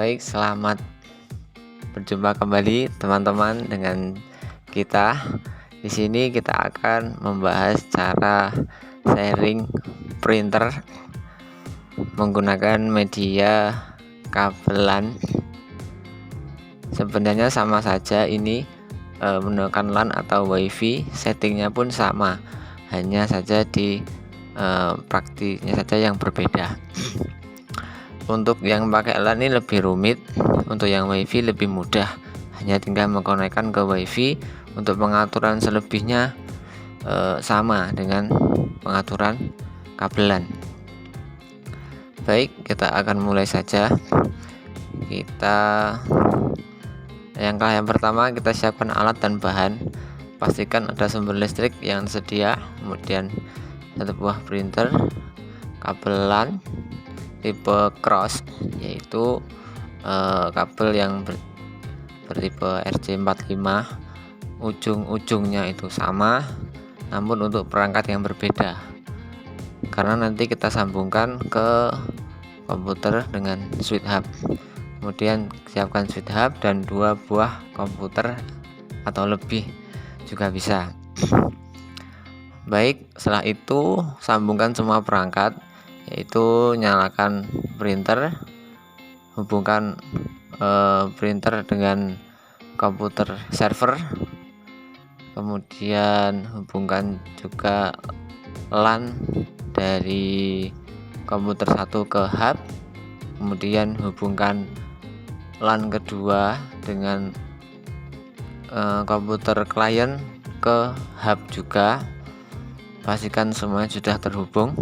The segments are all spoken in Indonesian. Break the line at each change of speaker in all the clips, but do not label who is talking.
Baik, selamat berjumpa kembali teman-teman dengan kita. Di sini kita akan membahas cara sharing printer menggunakan media kabelan. Sebenarnya sama saja ini menggunakan LAN atau WiFi, settingnya pun sama, hanya saja di praktiknya saja yang berbeda. Untuk yang pakai LAN ini lebih rumit, untuk yang WiFi lebih mudah, hanya tinggal mengkonekkan ke WiFi. Untuk pengaturan selebihnya sama dengan pengaturan kabelan. Baik, kita akan mulai saja. Yang pertama kita siapkan alat dan bahan. Pastikan ada sumber listrik yang tersedia, kemudian satu buah printer, kabel LAN tipe cross, yaitu kabel yang bertipe RJ45, ujung-ujungnya itu sama, namun untuk perangkat yang berbeda, karena nanti kita sambungkan ke komputer dengan switch hub. Kemudian siapkan switch hub dan 2 buah komputer atau lebih juga bisa. Baik, setelah itu sambungkan semua perangkat, yaitu nyalakan printer, hubungkan printer dengan komputer server, kemudian hubungkan juga LAN dari komputer 1 ke hub, kemudian hubungkan LAN kedua dengan komputer klien ke hub juga. Pastikan semuanya sudah terhubung.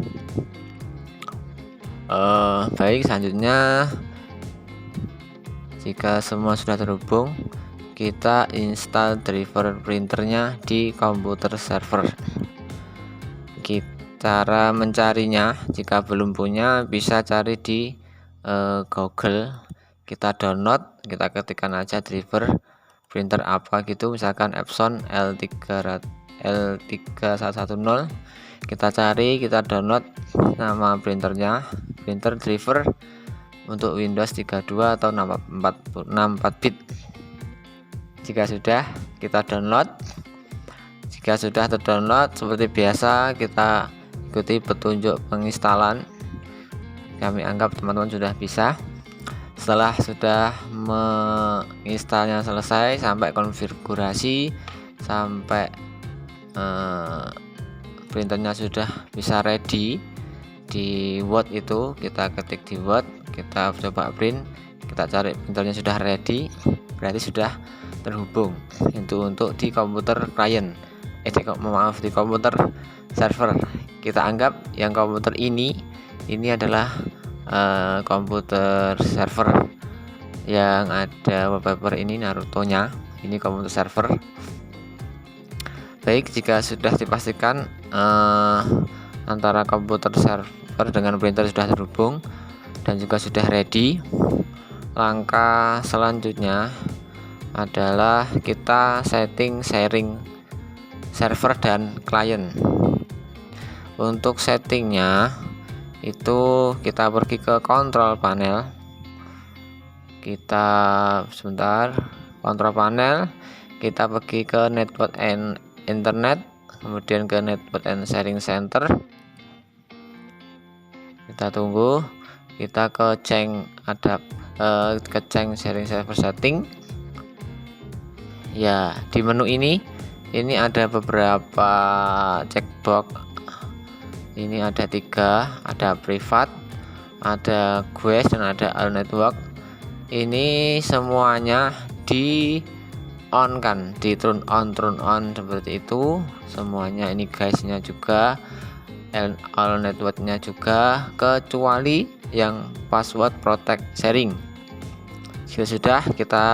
Baik, selanjutnya jika semua sudah terhubung, kita install driver printernya di komputer server. Cara mencarinya, jika belum punya bisa cari di Google. Kita download, kita ketikkan aja driver printer apa gitu, misalkan Epson L3110. Kita cari, kita download nama printernya, printer driver untuk Windows 32 atau 64 bit. Jika sudah, kita download. Jika sudah terdownload, seperti biasa kita ikuti petunjuk penginstalan. Kami anggap teman-teman sudah bisa. Setelah sudah menginstalnya selesai, sampai konfigurasi, sampai printernya sudah bisa ready di Word, itu kita ketik di Word, kita coba print, kita cari printernya sudah ready, berarti sudah terhubung. Itu untuk di komputer klien, di komputer server. Kita anggap yang komputer ini adalah komputer server yang ada wallpaper ini Naruto-nya, ini komputer server. Baik, jika sudah dipastikan antara komputer server dengan printer sudah terhubung dan juga sudah ready, langkah selanjutnya adalah kita setting sharing server dan klien. Untuk settingnya itu kita pergi ke kontrol panel, kontrol panel, kita pergi ke network and internet, kemudian ke network and sharing center. Kita tunggu, kita ke sharing server setting. Ya, di menu ini ada beberapa checkbox. Ini ada 3, ada privat, ada guest, dan ada all network. Ini semuanya di on kan, di turn on seperti itu semuanya. Ini guysnya juga, all networknya juga, kecuali yang password protect sharing. Jika sudah, kita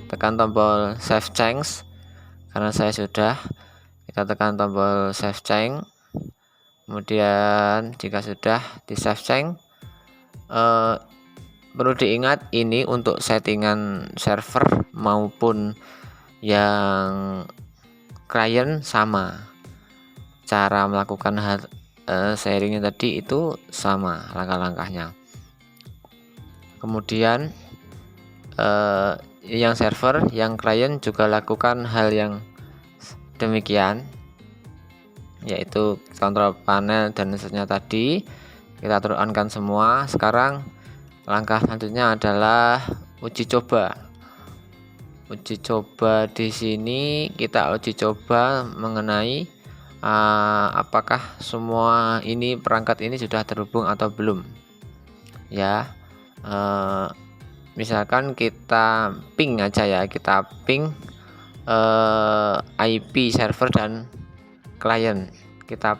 tekan tombol save change. Karena saya sudah, kita tekan tombol save change. Kemudian jika sudah di save change, perlu diingat ini untuk settingan server maupun yang klien sama. Cara melakukan sharingnya tadi itu sama langkah-langkahnya. Kemudian yang server, yang klien juga lakukan hal yang demikian, yaitu kontrol panel dan seterusnya tadi kita turunkan semua. Sekarang langkah selanjutnya adalah uji coba. Uji coba di sini kita uji coba mengenai apakah semua ini perangkat ini sudah terhubung atau belum ya. Misalkan kita ping aja ya, kita ping IP server dan klien, kita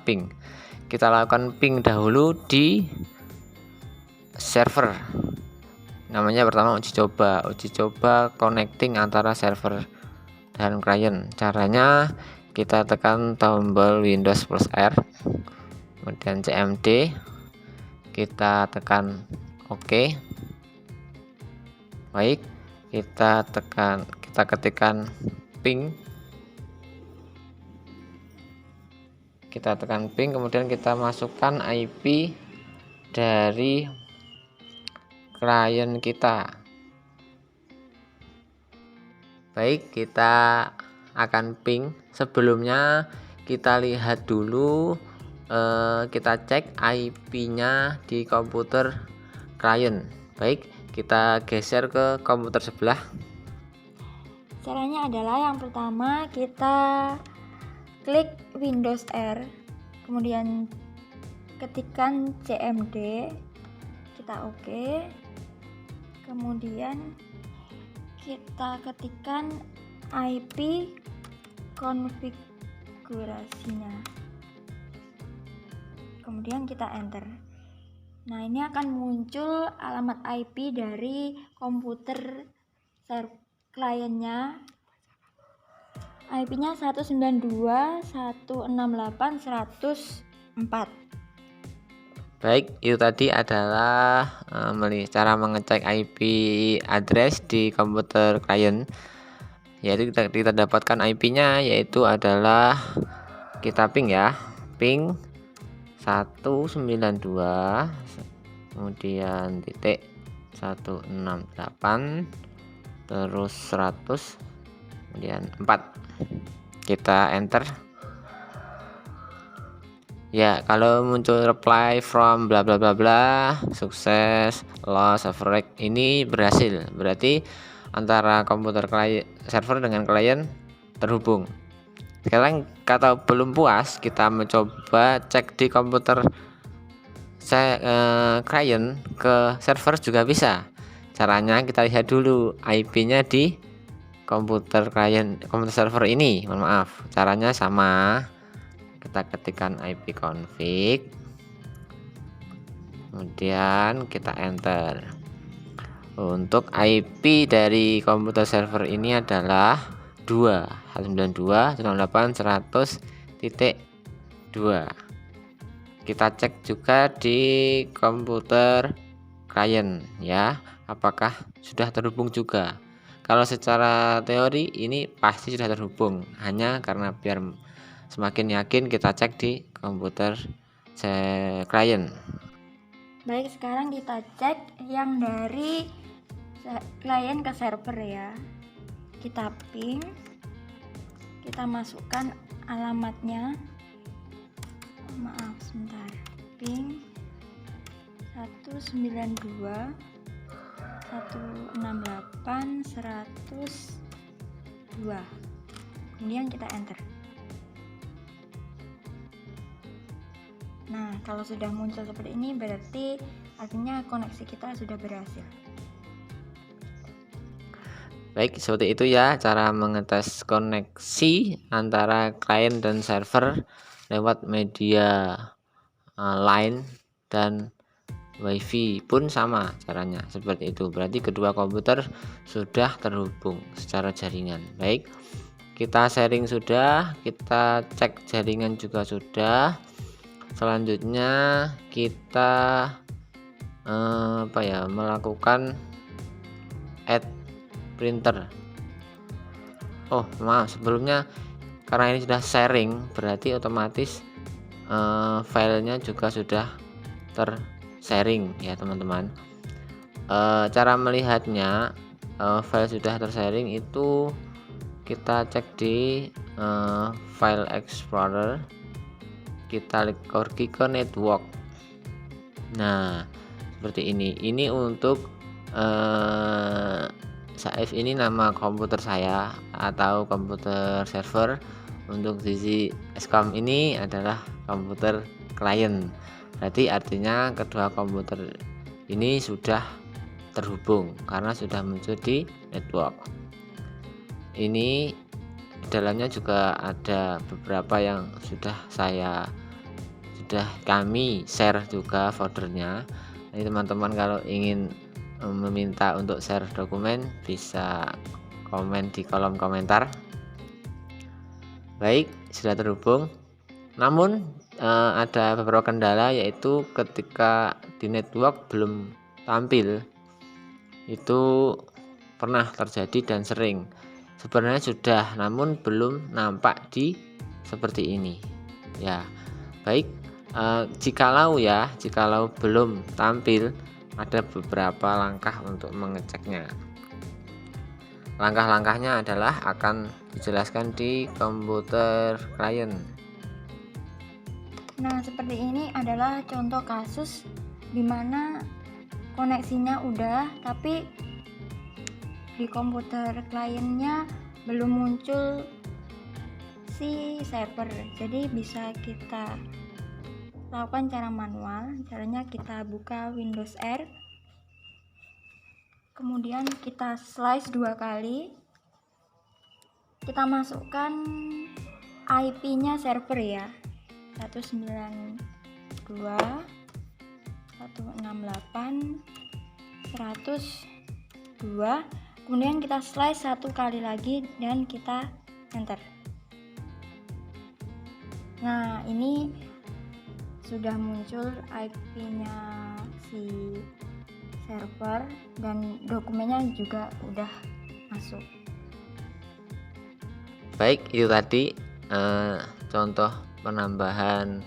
lakukan ping dahulu di server. Namanya pertama uji coba connecting antara server dan klien. Caranya kita tekan tombol Windows plus R, kemudian CMD, kita tekan OK. Baik, kita ketikkan ping, kemudian kita masukkan IP dari klien kita. Baik, kita akan ping. Sebelumnya kita lihat dulu, kita cek IP-nya di komputer klien. Baik, kita geser ke komputer sebelah.
Caranya adalah yang pertama kita klik Windows R, kemudian ketikkan CMD, kita OK, kemudian kita ketikkan IP konfigurasinya, kemudian kita enter. Nah, ini akan muncul alamat IP dari komputer kliennya. IP-nya 192.168.104.
Baik, itu tadi adalah cara mengecek IP address di komputer klien. Yaitu kita dapatkan IP-nya, yaitu adalah kita ping ya, ping 192 kemudian titik 168 terus 100 kemudian 4. Kita enter ya. Kalau muncul reply from bla bla bla bla, sukses, loss of rate, ini berhasil, berarti antara komputer klien server dengan klien terhubung. Sekarang kalau belum puas, kita mencoba cek di komputer klien ke server juga bisa. Caranya kita lihat dulu IP-nya di komputer server ini. Mohon maaf, caranya sama. Kita ketikkan IP config, kemudian kita enter. Untuk IP dari komputer server ini adalah 292.168.100.2. Kita cek juga di komputer klien ya, apakah sudah terhubung juga. Kalau secara teori ini pasti sudah terhubung, hanya karena biar semakin yakin kita cek di komputer klien.
Baik, sekarang kita cek yang dari klien ke server ya. Kita ping, kita masukkan alamatnya, maaf sebentar, ping 192.168.102, kemudian kita enter. Nah, kalau sudah muncul seperti ini berarti artinya koneksi kita sudah berhasil.
Baik, seperti itu ya cara mengetes koneksi antara klien dan server lewat media line dan WiFi pun sama caranya seperti itu. Berarti kedua komputer sudah terhubung secara jaringan. Baik, kita sharing sudah, kita cek jaringan juga sudah. Selanjutnya kita melakukan add printer. Oh maaf, sebelumnya karena ini sudah sharing berarti otomatis filenya juga sudah tersharing ya teman-teman. Cara melihatnya file sudah tersharing itu kita cek di file explorer, kita pergi ke network. Nah seperti ini untuk Saif ini nama komputer saya atau komputer server. Untuk sisi Escom ini adalah komputer klien. Berarti artinya kedua komputer ini sudah terhubung karena sudah muncul di network. Ini dalamnya juga ada beberapa yang sudah kami share juga foldernya. Jadi teman-teman kalau ingin meminta untuk share dokumen bisa komen di kolom komentar. Baik, sudah terhubung. Namun ada beberapa kendala, yaitu ketika di network belum tampil. Itu pernah terjadi dan sering. Sebenarnya sudah, namun belum nampak di seperti ini. Ya, baik. Jikalau belum tampil, ada beberapa langkah untuk mengeceknya. Langkah-langkahnya adalah akan dijelaskan di komputer klien.
Nah, seperti ini adalah contoh kasus di mana koneksinya udah, tapi di komputer kliennya belum muncul si server. Jadi bisa kita lakukan cara manual. Caranya kita buka Windows R, kemudian kita slice 2 kali, kita masukkan IP-nya server ya, 192.168.102. kemudian kita slice 1 kali lagi dan kita enter. Nah, ini sudah muncul IP-nya si server dan dokumennya juga udah masuk.
Baik, itu tadi contoh penambahan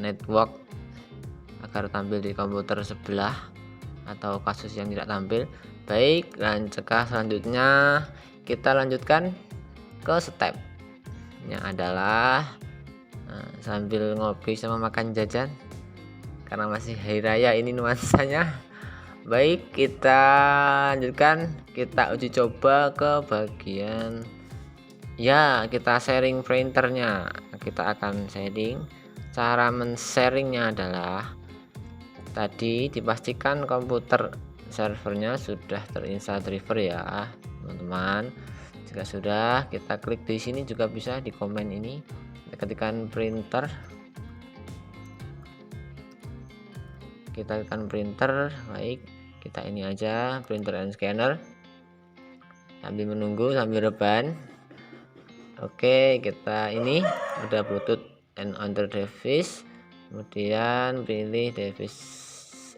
network agar tampil di komputer sebelah atau kasus yang tidak tampil. Baik, dan selanjutnya kita lanjutkan ke stepnya adalah sambil ngopi sama makan jajan karena masih hari raya ini nuansanya. Baik, kita lanjutkan, kita uji coba ke bagian kita sharing printernya. Kita akan sharing. Cara men-sharingnya adalah tadi dipastikan komputer servernya sudah terinstall driver ya teman-teman. Jika sudah, kita klik di sini, juga bisa di komen ini, ketikkan printer, kita tekan printer. Baik, kita ini aja printer and scanner sambil menunggu sambil rebahan. Oke, kita ini udah Bluetooth and other device, kemudian pilih device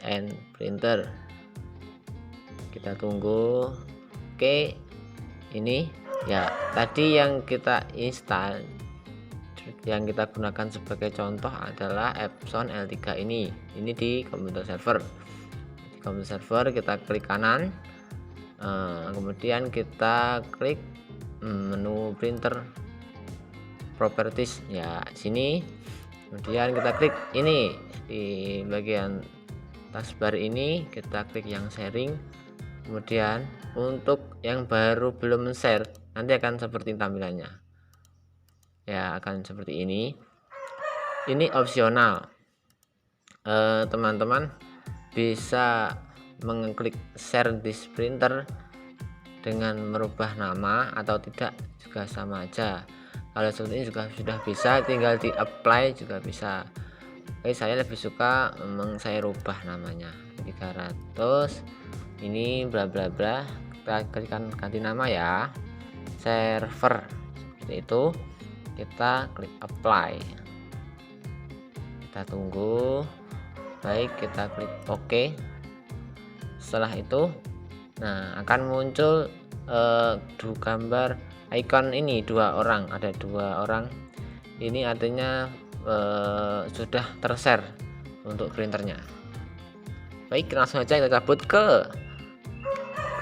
and printer, kita tunggu. Oke, ini ya tadi yang kita install, yang kita gunakan sebagai contoh adalah Epson L3 ini di komputer server. Di komputer server kita klik kanan, kemudian kita klik menu printer properties ya sini, kemudian kita klik ini di bagian taskbar ini, kita klik yang sharing. Kemudian untuk yang baru belum share nanti akan seperti tampilannya ya, akan seperti ini opsional. Teman-teman bisa mengklik share this printer dengan merubah nama atau tidak juga sama aja. Kalau seperti ini juga sudah bisa, tinggal di apply juga bisa. Oke, saya lebih suka saya rubah namanya 300 ini bla bla bla, kita klikkan ganti nama ya, server, seperti itu. Kita klik apply, kita tunggu. Baik, kita klik OK. Setelah itu akan muncul gambar icon ini ada dua orang. Ini artinya sudah tershare untuk printernya. Baik, langsung aja kita cabut ke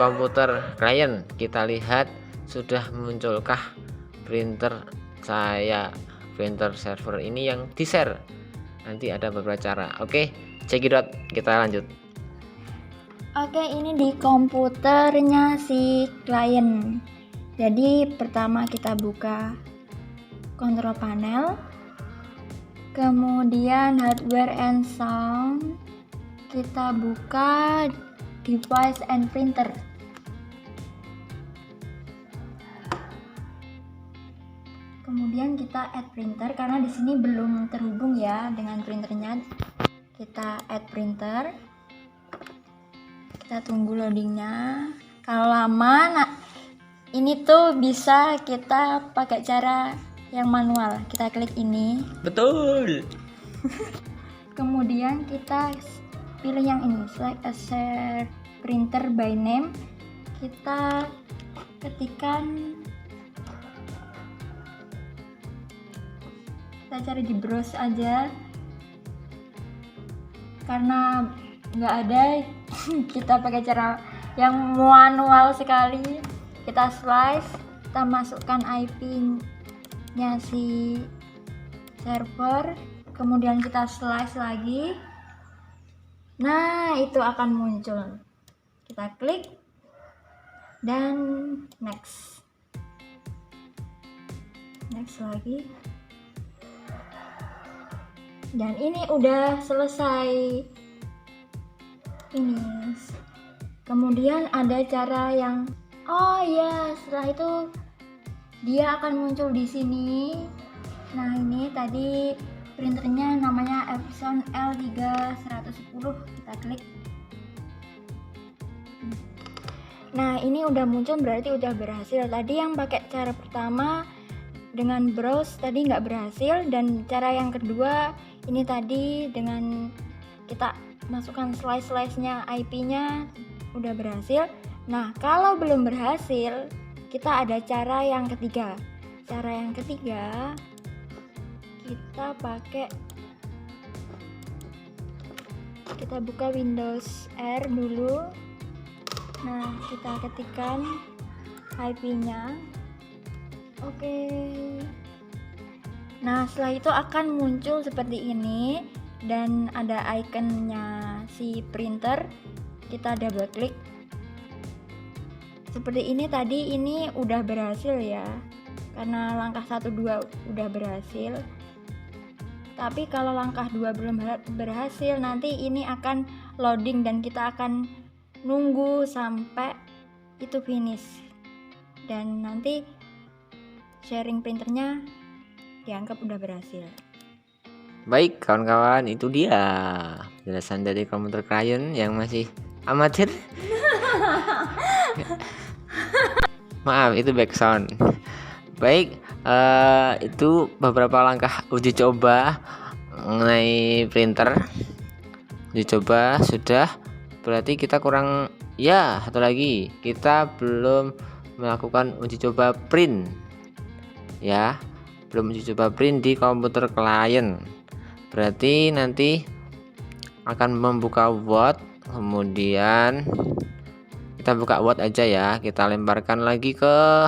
komputer klien. Kita lihat sudah munculkah printer saya, printer server ini yang di share. Nanti ada beberapa cara. Oke, cekidot, kita lanjut.
Oke, ini di komputernya si klien. Jadi pertama kita buka control panel, kemudian hardware and sound, kita buka device and printer. Kemudian kita add printer karena di sini belum terhubung ya dengan printernya. Kita add printer. Kita tunggu loadingnya. Kalau lama, nah ini tuh bisa kita pakai cara yang manual. Kita klik ini.
Betul.
Kemudian kita pilih yang ini, select a share printer by name. Kita ketikkan, kita cari di browse aja karena nggak ada. Kita pakai cara yang manual sekali. Kita slice, kita masukkan IP-nya si server, kemudian kita slice lagi. Nah, itu akan muncul. Kita klik dan next. Next lagi. Dan ini udah selesai. Ini. Kemudian ada cara yang setelah itu dia akan muncul di sini. Nah, ini tadi printernya namanya Epson L3110. Kita klik. Nah, ini udah muncul berarti udah berhasil. Tadi yang pakai cara pertama dengan browse tadi nggak berhasil, dan cara yang kedua ini tadi dengan kita masukkan slice-nya IP-nya udah berhasil. Nah, kalau belum berhasil, kita ada cara yang ketiga. Cara yang ketiga, kita buka Windows R dulu. Nah, kita ketikkan IP-nya. Oke. Nah, setelah itu akan muncul seperti ini dan ada ikonnya si printer. Kita double klik. Seperti ini tadi, ini udah berhasil ya. Karena langkah 1 2 udah berhasil. Tapi kalau langkah 2 belum berhasil, nanti ini akan loading dan kita akan nunggu sampai itu finish. Dan nanti sharing printernya dianggap udah berhasil.
Baik kawan-kawan, itu dia penjelasan dari komputer klien yang masih amatir. Maaf, itu background. Baik, itu beberapa langkah uji coba mengenai printer. Uji coba sudah, berarti kita kurang satu lagi, kita belum melakukan uji coba print ya, belum uji coba print di komputer klien. Berarti nanti akan membuka Word, kemudian kita buka Word aja ya, kita lemparkan lagi ke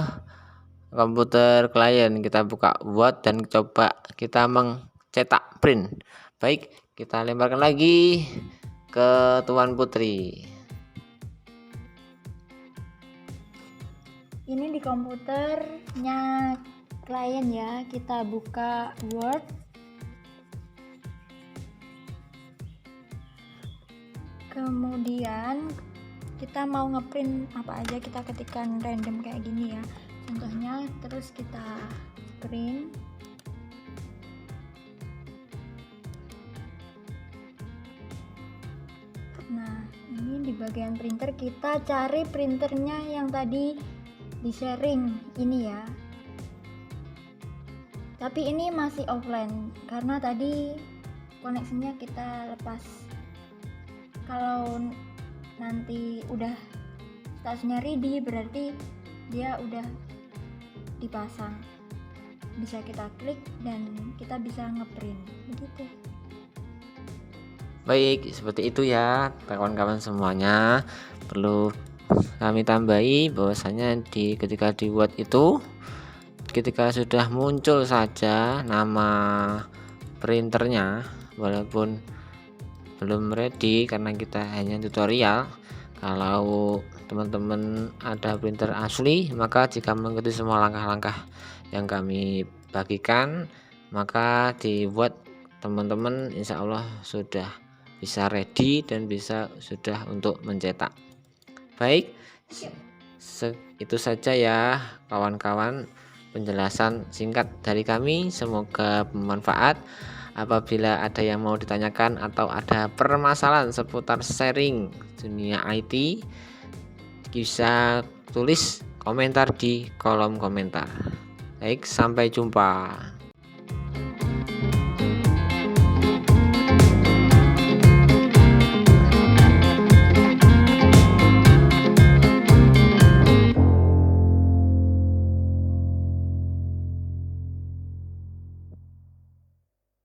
komputer klien, kita buka Word dan coba kita mencetak print. Baik, kita lemparkan lagi ke Tuan Putri.
Ini di komputernya klien ya, kita buka Word. Kemudian kita mau ngeprint apa aja, kita ketikkan random kayak gini ya contohnya, terus kita print. Nah, ini di bagian printer kita cari printernya yang tadi di sharing ini ya, tapi ini masih offline karena tadi koneksinya kita lepas. Kalau nanti udah statusnya ready, berarti dia udah dipasang, bisa kita klik dan kita bisa ngeprint begitu.
Baik, seperti itu ya kawan-kawan semuanya. Perlu kami tambahi bahwasanya ketika di Word itu, ketika sudah muncul saja nama printernya, walaupun belum ready karena kita hanya tutorial. Kalau teman-teman ada printer asli, maka jika mengikuti semua langkah-langkah yang kami bagikan, maka di Word teman-teman insya Allah sudah bisa ready dan sudah untuk mencetak. Baik, itu saja ya kawan-kawan penjelasan singkat dari kami, semoga bermanfaat. Apabila ada yang mau ditanyakan atau ada permasalahan seputar sharing dunia IT, bisa tulis komentar di kolom komentar. Baik, sampai jumpa.